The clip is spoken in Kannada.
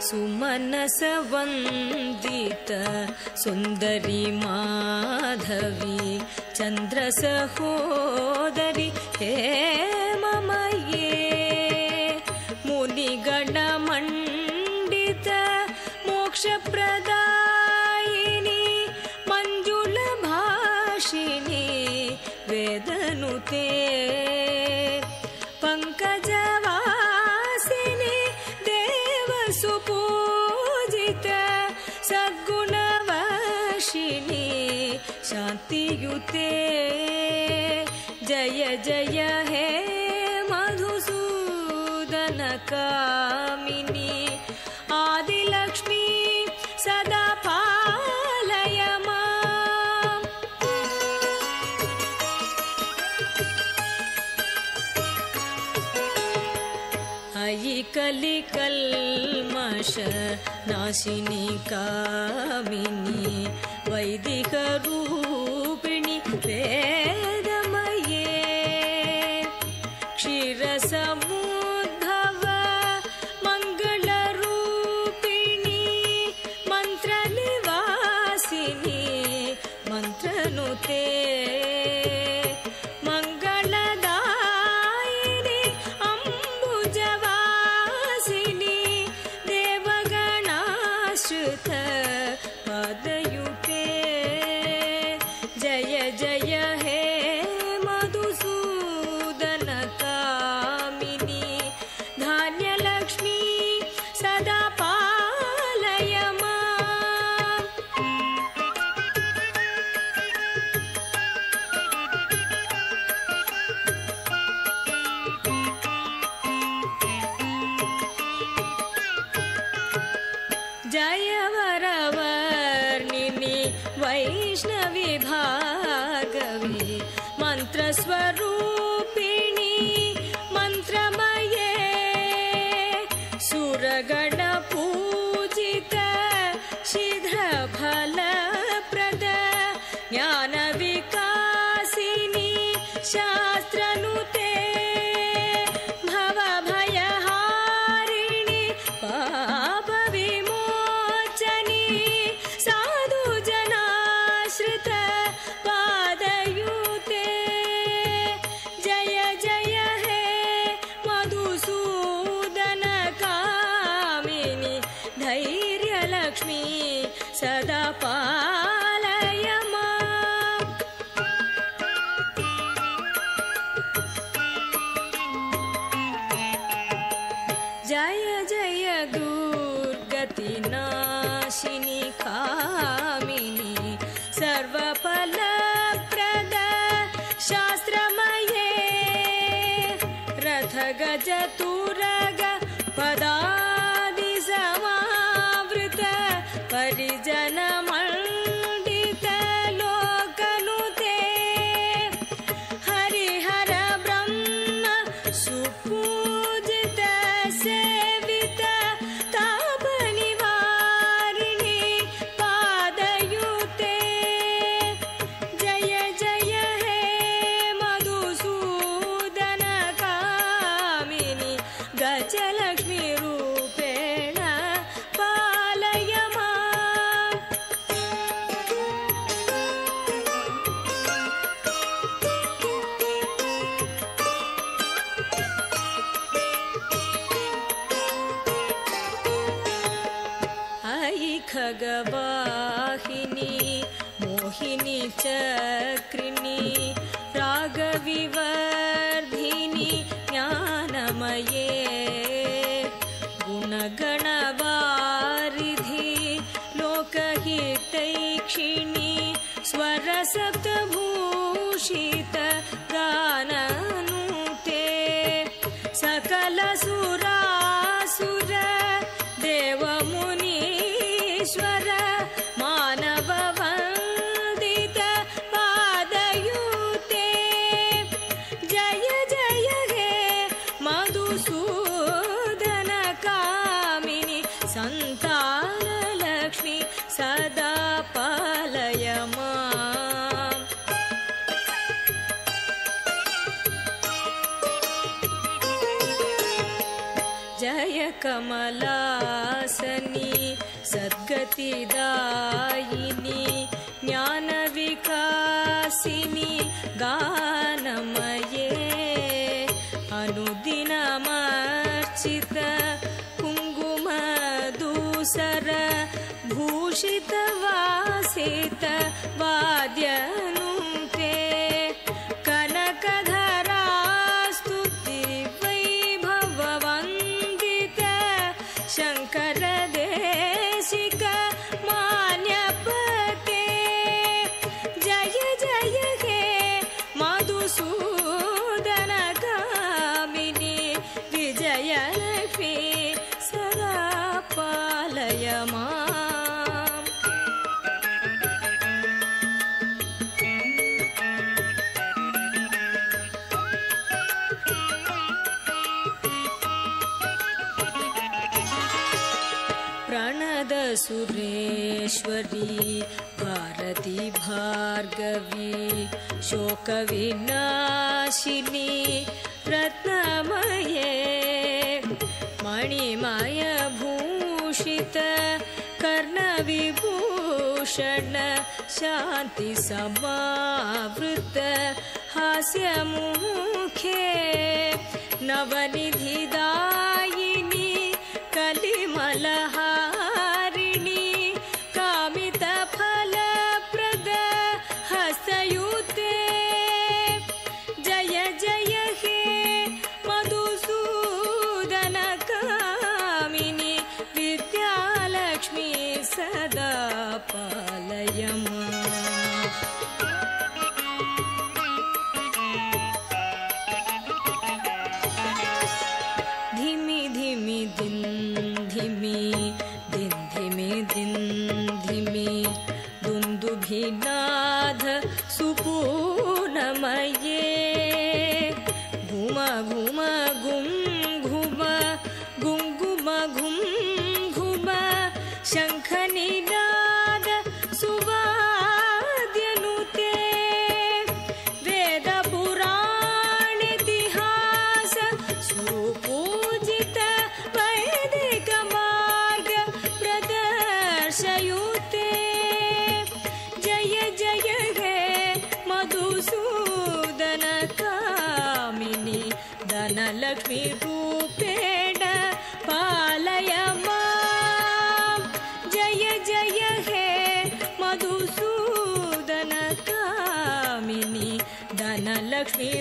ಸುಮನಸ ವಂದಿತ ಸುಂದರಿ ಮಾಧವಿ ಚಂದ್ರ ಸಹೋದರಿ ಹೇಮಮಯೇ ಮುನಿಗಣ ಮಂಡಿತ ಮೋಕ್ಷ ಪ್ರದಾಯಿನಿ ಮಂಜುಳ ಭಾಷಿಣಿ ವೇದನುತೆ ಪಂಕಜವಾಸಿನಿ ದೇವ ಸುಪೂಜಿತ ಸದ್ಗುಣವಶಿನಿ ಶಾಂತಿಯುತೆ ಜಯ ಜಯ ಹೇ ಮಧುಸೂದನ ಕಾಮಿನಿ ಆದಿಲಕ್ಷ್ಮೀ ಸದಾ ಪಾಲಯ ಮಾಂ. ಅಯಿ ಕಲಿ ಕಲ್ಮಷ ನಾಶಿನಿ ಕಾಮಿನಿ ವೈದಿಕ ರೂಪಿಣಿ ವೇದಮಯೇ ಕ್ಷೀರ ಸಮುದ್ಭವ ಮಂಗಳ ರೂಪಿಣಿ ಮಂತ್ರ ನಿವಾಸಿನಿ ಮಂತ್ರನುತೆ ಮಂಗಳದಾಯಿನಿ ಅಂಬುಜವಾಸಿನಿ ದೇವಗಣಾಶ್ರಿತ ಪದಯುತೆ ಜಯ ಜಯ ಹೇ ಮಧುಸೂದನ ಕಾಮಿನಿ ಧಾನ್ಯಲಕ್ಷ್ಮೀ ಸದಾ ಪಾಲಯ ಮಾಂ. ಜಯ ವರವರ್ಣಿನಿ ವೈಷ್ಣವಿ ಭಾಗವಿ ಮಂತ್ರ ಸ್ವರೂಪಿಣಿ ಮಂತ್ರಮಯೇ ಸುರಗಣ ಪೂಜಿತ ಶೀಘ್ರ ಫಲಪ್ರದ ಜ್ಞಾನ ವಿಕಾಸಿನಿ ಶಾಸ್ತ್ರನುತೆ ಭವ ಭಯಹಾರಿಣಿ ಪಾಪ ವಿಮೋಚನಿ ಸಾಧು ಜನಾಶ್ರಿತ ಪಾದಯುತೆ ಜಯ ಜಯ ಹೇ ಮಧುಸೂದನ ಕಾಮಿನಿ ಧೈರ್ಯ ಲಕ್ಷ್ಮೀ ಸದಾ ಪಾಲಯ ಮಾಂ. ಜಯ ಜಯ ದುರ್ಗತಿ ನಾಶಿನಿ ಕಾಮಿನಿ ಸರ್ವಫಲಪ್ರದ ಶಾಸ್ತ್ರಮಯೇ ರಥ ಗಜ ತುರಗ ಪದಾದಿ ಸಮಾವೃತ ಪರಿಜನ ಮಂಡಿತ ಲೋಕನುತೆ ಹರಿಹರ ಬ್ರಹ್ಮ ಸುಪೂಜಿತ ಸೇವಿತ ತಾಪ ನಿವಾರಿಣಿ ಪಾದಯುತೆ ಜಯ ಜಯ ಹೇ ಮಧುಸೂದನ ಕಾಮಿನಿ ಗಜಲಕ್ಷ್ಮೀ ರೂಪೇಣ ಪಾಲಯ ಮಾಂ. ಅಯಿ ಖಗವಾಹಿನಿ ಮೋಹಿನಿ ಚಕ್ರಿಣಿ ರಾಗವಿವರ್ಧಿನಿ ಜ್ಞಾನಮಯೇ ಗುಣಗಣವಾರಿಧಿ ಲೋಕಹಿತೈಕ್ಷಿಣಿ ಸ್ವರ ಸಪ್ತಭೂಷಿತ ಗಾನನುತೆ ಸಕಲ ಸುರಾಸುರ ದೇವ ಮುನೀಶ್ವರ ಮಾನವ ವಂದಿತ ಪಾದಯುತೆ ಜಯ ಜಯ ಹೇ ಮಧುಸೂದನ ಕಾಮಿನಿ ಸಂತಾನ ಲಕ್ಷ್ಮಿ ಸದಾ ಪಾಲಯ ಮಾಂ. जय कमलासनी सद्गतिदायिनी ज्ञानविकासिनी गानमये अनुदिनमर्चित कुङ्कुमधूसर भूषितवासित वाद्यनुते कनकधरास्तुति वैभववन्दित शङ्करदेशिक मान्यपते जय जय हे मधुसूदनगामिनी विजयलक्ष्मी सदा पालय माम् प्रणद सुरेश्वरी भारती भार्गवी शोकविनाशिनी रत्नमये मणिमय भूषित कर्णविभूषण शान्ति समावृत हास्यमुखे नवनिधिदायिनी कलिमलहारिणी कामितफलप्रद हस्तयुते जय जय हे मधुसूदनकामिनी विद्यालक्ष्मी सदा पालय माम् धिमि धिमि दिन धिमि दिन धिमि दिन धिमि दुन्दुभिनाद सुपूर्णमये घुम घुम गुं घुम गुङ्गुम घुं घुम शङ्खनिनाद सुवाद्यनुते वेदपुराणेतिहास सुपूजित वैदिक मार्ग प्रदर्शयुते जय जय हे मधुसूदनकामिनी धनलक्ष्मी रूपेण पालय माम् जय जय हे मधुसूदनकामिनी धनलक्ष्मी